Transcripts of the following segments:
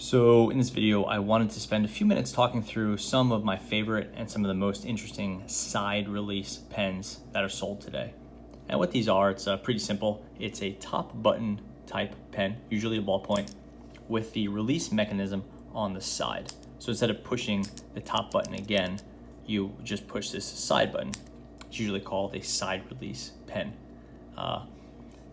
So in this video, I wanted to spend a few minutes talking through some of my favorite and some of the most interesting side release pens that are sold today. And what these are, it's pretty simple. It's a top button type pen, usually a ballpoint, with the release mechanism on the side. So instead of pushing the top button again, you just push this side button. It's usually called a side release pen.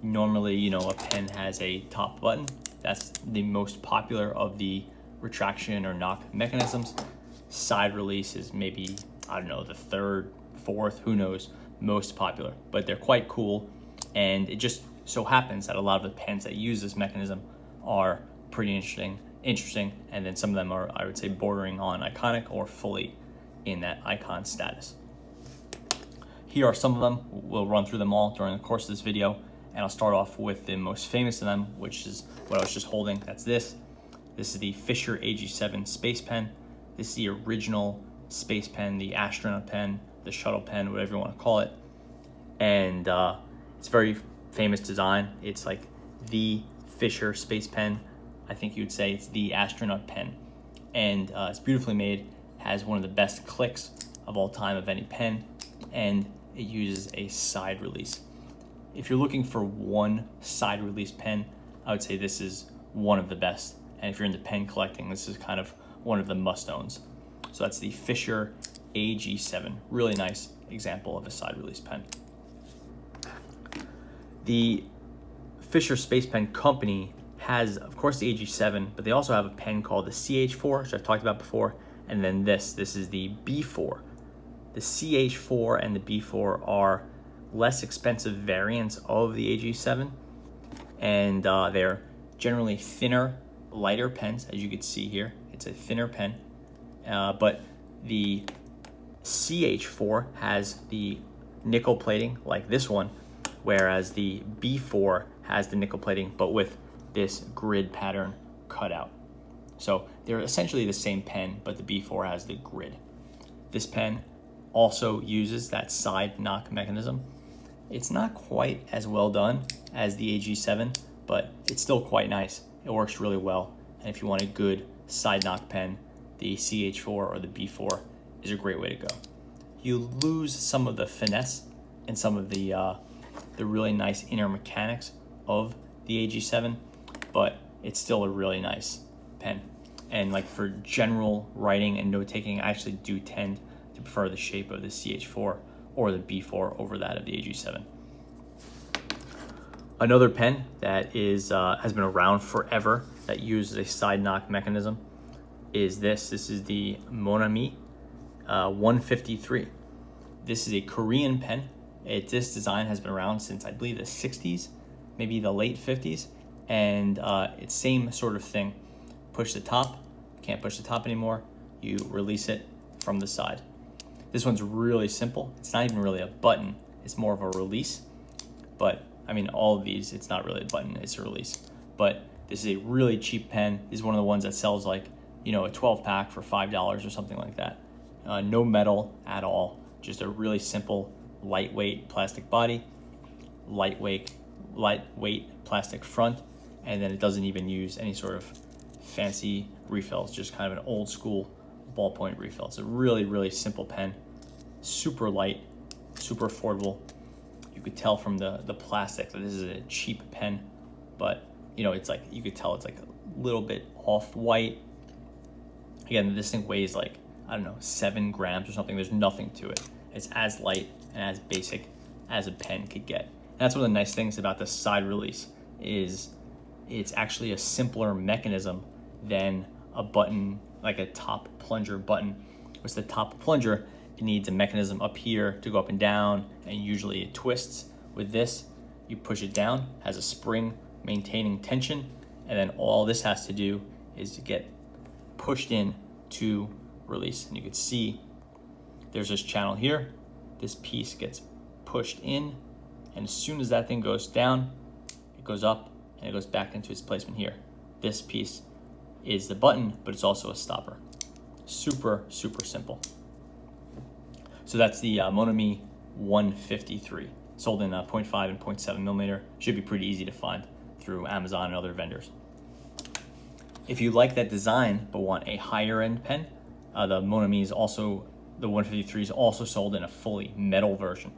Normally, a pen has a top button. That's the most popular of the retraction or knock mechanisms. Side release is maybe, the third, fourth, who knows, most popular, but they're quite cool. And it just so happens that a lot of the pens that use this mechanism are pretty interesting. And then some of them are, I would say, bordering on iconic or fully in that icon status. Here are some of them. We'll run through them all during the course of this video. And I'll start off with the most famous of them, which is what I was just holding. That's this. This is the Fisher AG7 Space Pen. This is the original space pen, the astronaut pen, the shuttle pen, whatever you want to call it. And it's a very famous design. It's like the Fisher Space Pen. I think you'd say it's the astronaut pen. And it's beautifully made, has one of the best clicks of all time of any pen, and it uses a side release. If you're looking for one side release pen, I would say this is one of the best. And if you're into pen collecting, this is kind of one of the must-owns. So that's the Fisher AG7. Really nice example of a side release pen. The Fisher Space Pen Company has, of course, the AG7, but they also have a pen called the CH4, which I've talked about before. And then this is the B4. The CH4 and the B4 are less expensive variants of the AG7, and they're generally thinner, lighter pens, as you can see here. It's a thinner pen, but the CH4 has the nickel plating like this one, whereas the B4 has the nickel plating but with this grid pattern cut out. So they're essentially the same pen, but the B4 has the grid. This pen also uses that side knock mechanism. It's not quite as well done as the AG7, but it's still quite nice. It works really well. And if you want a good side knock pen, the CH4 or the B4 is a great way to go. You lose some of the finesse and some of the really nice inner mechanics of the AG7, but it's still a really nice pen. And like for general writing and note taking, I actually do tend to prefer the shape of the CH4 or the B4 over that of the AG7. Another pen that is has been around forever that uses a side knock mechanism is this. This is the Monami 153. This is a Korean pen. This design has been around since I believe the 60s, maybe the late 50s, and it's same sort of thing. Push the top, can't push the top anymore, you release it from the side. This one's really simple. It's not even really a button. It's more of a release. But, all of these, it's not really a button. It's a release. But this is a really cheap pen. This is one of the ones that sells like, a 12-pack for $5 or something like that. No metal at all. Just a really simple, lightweight plastic body, lightweight plastic front, and then it doesn't even use any sort of fancy refills, just kind of an old school ballpoint refill. It's a really, really simple pen, super light, super affordable. You could tell from the plastic that this is a cheap pen, but it's like, you could tell it's like a little bit off-white. Again, this thing weighs like, 7 grams or something. There's nothing to it. It's as light and as basic as a pen could get. And that's one of the nice things about the side release is it's actually a simpler mechanism than a button, like a top plunger button. With the top plunger, it needs a mechanism up here to go up and down, and usually it twists. With this, you push it down, has a spring maintaining tension, and then all this has to do is to get pushed in to release. And you can see there's this channel here. This piece gets pushed in, and as soon as that thing goes down, it goes up and it goes back into its placement here. This piece is the button, but it's also a stopper. Super, super simple. So that's the Monami 153, sold in 0.5 and 0.7 millimeter. Should be pretty easy to find through Amazon and other vendors. If you like that design but want a higher end pen, the Monami is also, the 153 is also sold in a fully metal version.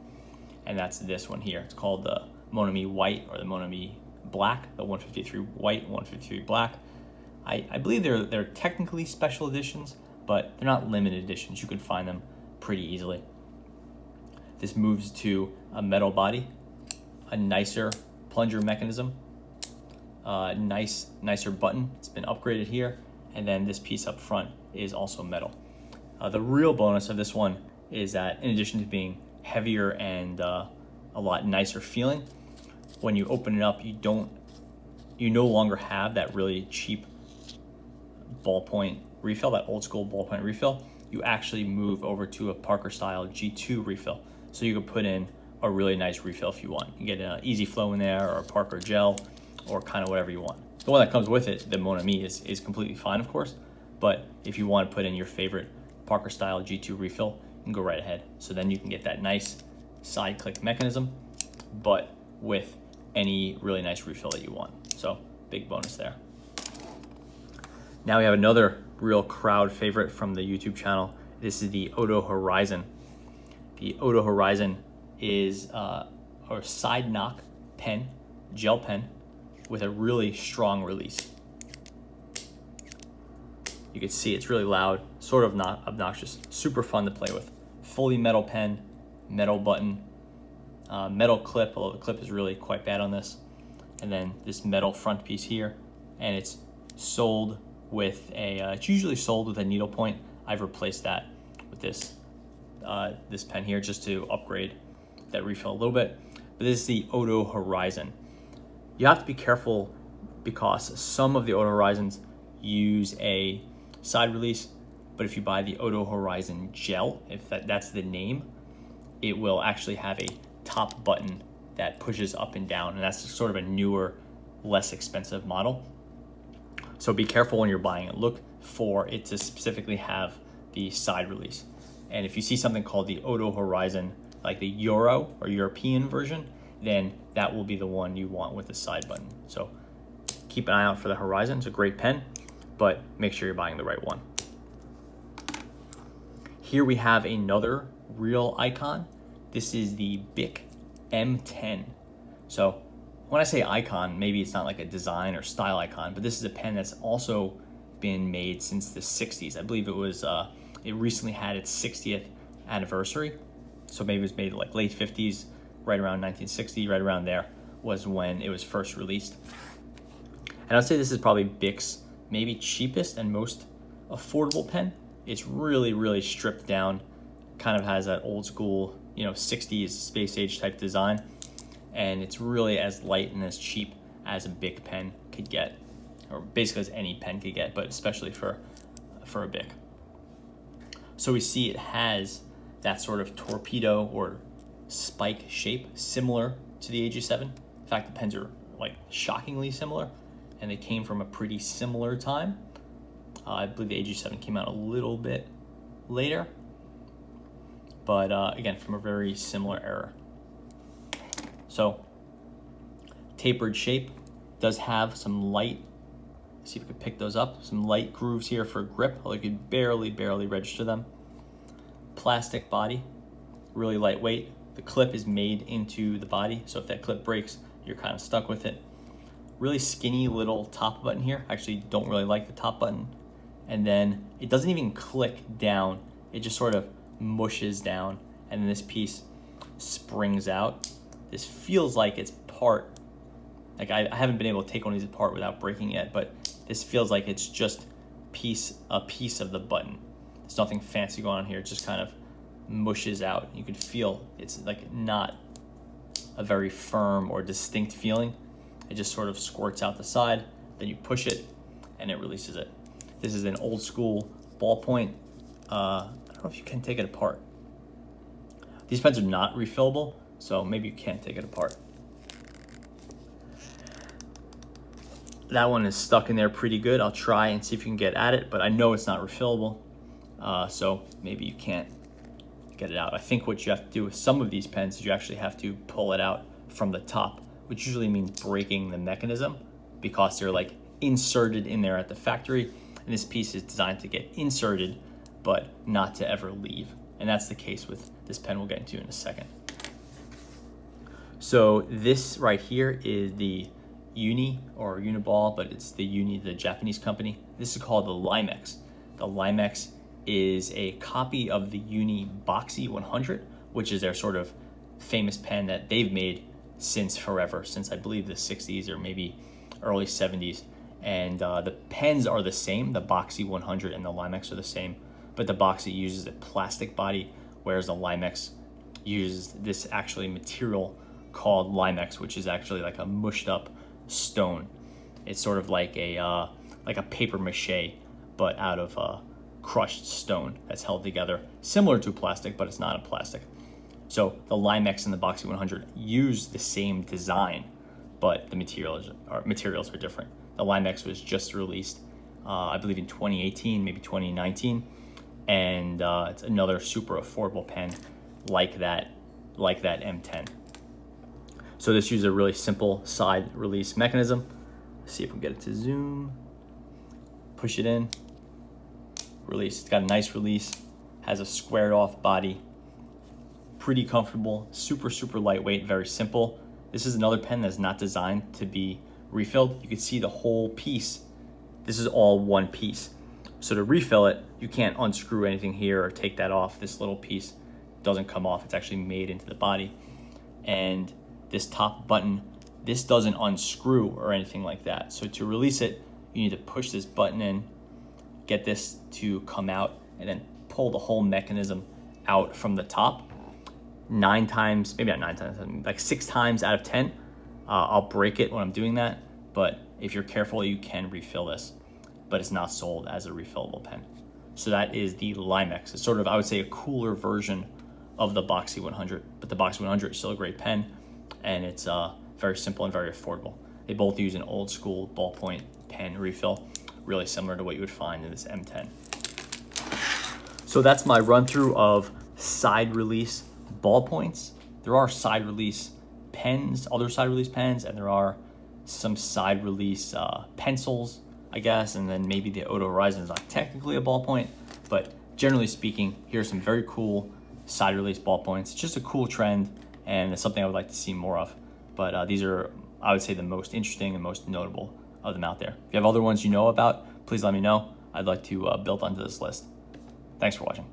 And that's this one here. It's called the Monami White or the Monami Black, the 153 White, 153 Black. I believe they're technically special editions, but they're not limited editions. You can find them pretty easily. This moves to a metal body, a nicer plunger mechanism, nicer button. It's been upgraded here, and then this piece up front is also metal. The real bonus of this one is that in addition to being heavier and a lot nicer feeling, when you open it up, you no longer have that really cheap ballpoint refill, that old school ballpoint refill. You actually move over to a Parker style G2 refill. So you can put in a really nice refill if you want. You get an Easy Flow in there or a Parker gel or kind of whatever you want. The one that comes with it, the Monami, is completely fine, of course. But if you want to put in your favorite Parker style G2 refill, you can go right ahead. So then you can get that nice side click mechanism, but with any really nice refill that you want. So big bonus there. Now we have another real crowd favorite from the YouTube channel. This is the Odo Horizon. The Odo Horizon is a side knock pen, gel pen, with a really strong release. You can see it's really loud, sort of not obnoxious, super fun to play with. Fully metal pen, metal button, metal clip, although the clip is really quite bad on this. And then this metal front piece here, and it's sold with it's usually sold with a needle point. I've replaced that with this pen here just to upgrade that refill a little bit. But this is the Odo Horizon. You have to be careful because some of the Odo Horizons use a side release, but if you buy the Odo Horizon gel, if that's the name, it will actually have a top button that pushes up and down, and that's sort of a newer, less expensive model. So be careful when you're buying it. Look for it to specifically have the side release. And if you see something called the Odo Horizon, like the Euro or European version, then that will be the one you want with the side button. So keep an eye out for the Horizon. It's a great pen, but make sure you're buying the right one. Here we have another real icon. This is the Bic M10. So when I say icon, maybe it's not like a design or style icon, but this is a pen that's also been made since the 60s. I believe it was, it recently had its 60th anniversary. So maybe it was made like late 50s, right around 1960, right around there was when it was first released. And I'd say this is probably Bic's maybe cheapest and most affordable pen. It's really, really stripped down, kind of has that old school, 60s space age type design. And it's really as light and as cheap as a Bic pen could get, or basically as any pen could get, but especially for a Bic. So we see it has that sort of torpedo or spike shape similar to the AG7. In fact, the pens are like shockingly similar, and they came from a pretty similar time. I believe the AG7 came out a little bit later, but again, from a very similar era. So, tapered shape, does have some light, see if we could pick those up, some light grooves here for grip, although you could barely register them. Plastic body, really lightweight. The clip is made into the body, so if that clip breaks, you're kind of stuck with it. Really skinny little top button here. I actually don't really like the top button. And then it doesn't even click down, it just sort of mushes down, and then this piece springs out. This feels like it's part, like I haven't been able to take one of these apart without breaking it, but this feels like it's just a piece of the button. There's nothing fancy going on here, it just kind of mushes out. You can feel it's like not a very firm or distinct feeling. It just sort of squirts out the side, then you push it and it releases it. This is an old school ballpoint. I don't know if you can take it apart. These pens are not refillable, so maybe you can't take it apart. That one is stuck in there pretty good. I'll try and see if you can get at it, but I know it's not refillable, so maybe you can't get it out. I think what you have to do with some of these pens is you actually have to pull it out from the top, which usually means breaking the mechanism because they're like inserted in there at the factory. And this piece is designed to get inserted, but not to ever leave. And that's the case with this pen we'll get into in a second. So this right here is the Uni or Uniball, but it's the Uni, the Japanese company. This is called the Limex. The Limex is a copy of the Uni Boxy 100, which is their sort of famous pen that they've made since forever, since I believe the 60s or maybe early 70s. And the pens are the same. The Boxy 100 and the Limex are the same, but the Boxy uses a plastic body, whereas the Limex uses this actually material called Limex, which is actually like a mushed up stone. It's sort of like a paper mache, but out of crushed stone that's held together, similar to plastic, but it's not a plastic. So the Limex and the Boxy 100 use the same design, but the materials are different. The Limex was just released, I believe in 2018, maybe 2019, and it's another super affordable pen like that M10. So this uses a really simple side release mechanism. Let's see if we can get it to zoom. Push it in, release. It's got a nice release, has a squared off body, pretty comfortable, super lightweight, very simple. This is another pen that's not designed to be refilled. You can see the whole piece. This is all one piece. So to refill it, you can't unscrew anything here or take that off. This little piece doesn't come off. It's actually made into the body. And this top button, this doesn't unscrew or anything like that. So to release it, you need to push this button in, get this to come out, and then pull the whole mechanism out from the top. 9 times, maybe not 9 times, like 6 times out of 10, I'll break it when I'm doing that. But if you're careful, you can refill this, but it's not sold as a refillable pen. So that is the Limex. It's sort of, I would say, a cooler version of the Boxy 100, but the Boxy 100 is still a great pen, and it's very simple and very affordable. They both use an old school ballpoint pen refill, really similar to what you would find in this M10. So that's my run through of side release ballpoints. There are side release pens, other side release pens, and there are some side release pencils, I guess, and then maybe the Oto Horizon is not technically a ballpoint, but generally speaking, here's some very cool side release ballpoints. It's just a cool trend, and it's something I would like to see more of. But these are, I would say, the most interesting and most notable of them out there. If you have other ones you know about, please let me know. I'd like to build onto this list. Thanks for watching.